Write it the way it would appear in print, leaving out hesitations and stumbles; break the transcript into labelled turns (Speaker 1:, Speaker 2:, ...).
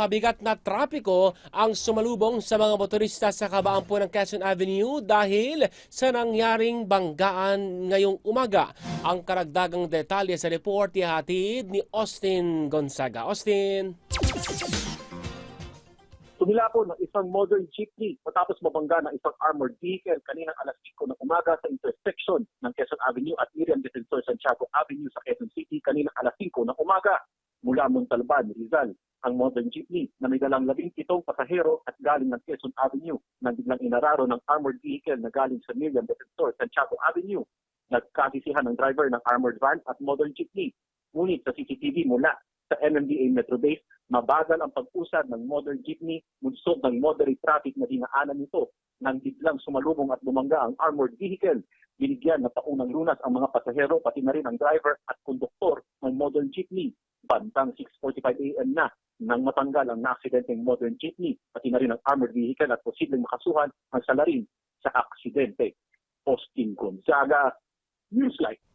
Speaker 1: mabigat na trapiko ang sumalubong sa mga motorista sa kabaan po ng Quezon Avenue dahil sa nangyaring banggaan ngayong umaga. Ang karagdagang detalye sa report ihatid ni Austin Gonzaga. Austin.
Speaker 2: Tumila po ng isang modern jeepney matapos mabangga ng isang armored vehicle kaninang alas 5 ng umaga sa intersection ng Quezon Avenue at Miriam Defensor Santiago Avenue sa Quezon City kaninang alas 5 ng umaga. Mula Montalban, Rizal, ang modern jeepney na may dalang 17 pasahero at galing ng Quezon Avenue nang biglang inararo ng armored vehicle na galing sa Miriam Defensor Santiago Avenue. Nagkasisihan ng driver ng armored van at modern jeepney. Ngunit sa CCTV mula sa MMDA Metro Base, mabagal ang pag-usad ng modern jeepney munsod ng moderate traffic na dinaanan nito nang biglang sumalubong at bumangga ang armored vehicle. Binigyan na paunang lunas ang mga pasahero pati na rin ang driver at konduktor ng modern jeepney. Bandang 6:45 AM na nang matanggal ang naaksidenteng modern jeepney pati na rin ang armored vehicle at posibleng makasuhan ang salarin sa aksidente. Austin Gonzaga, Newsline.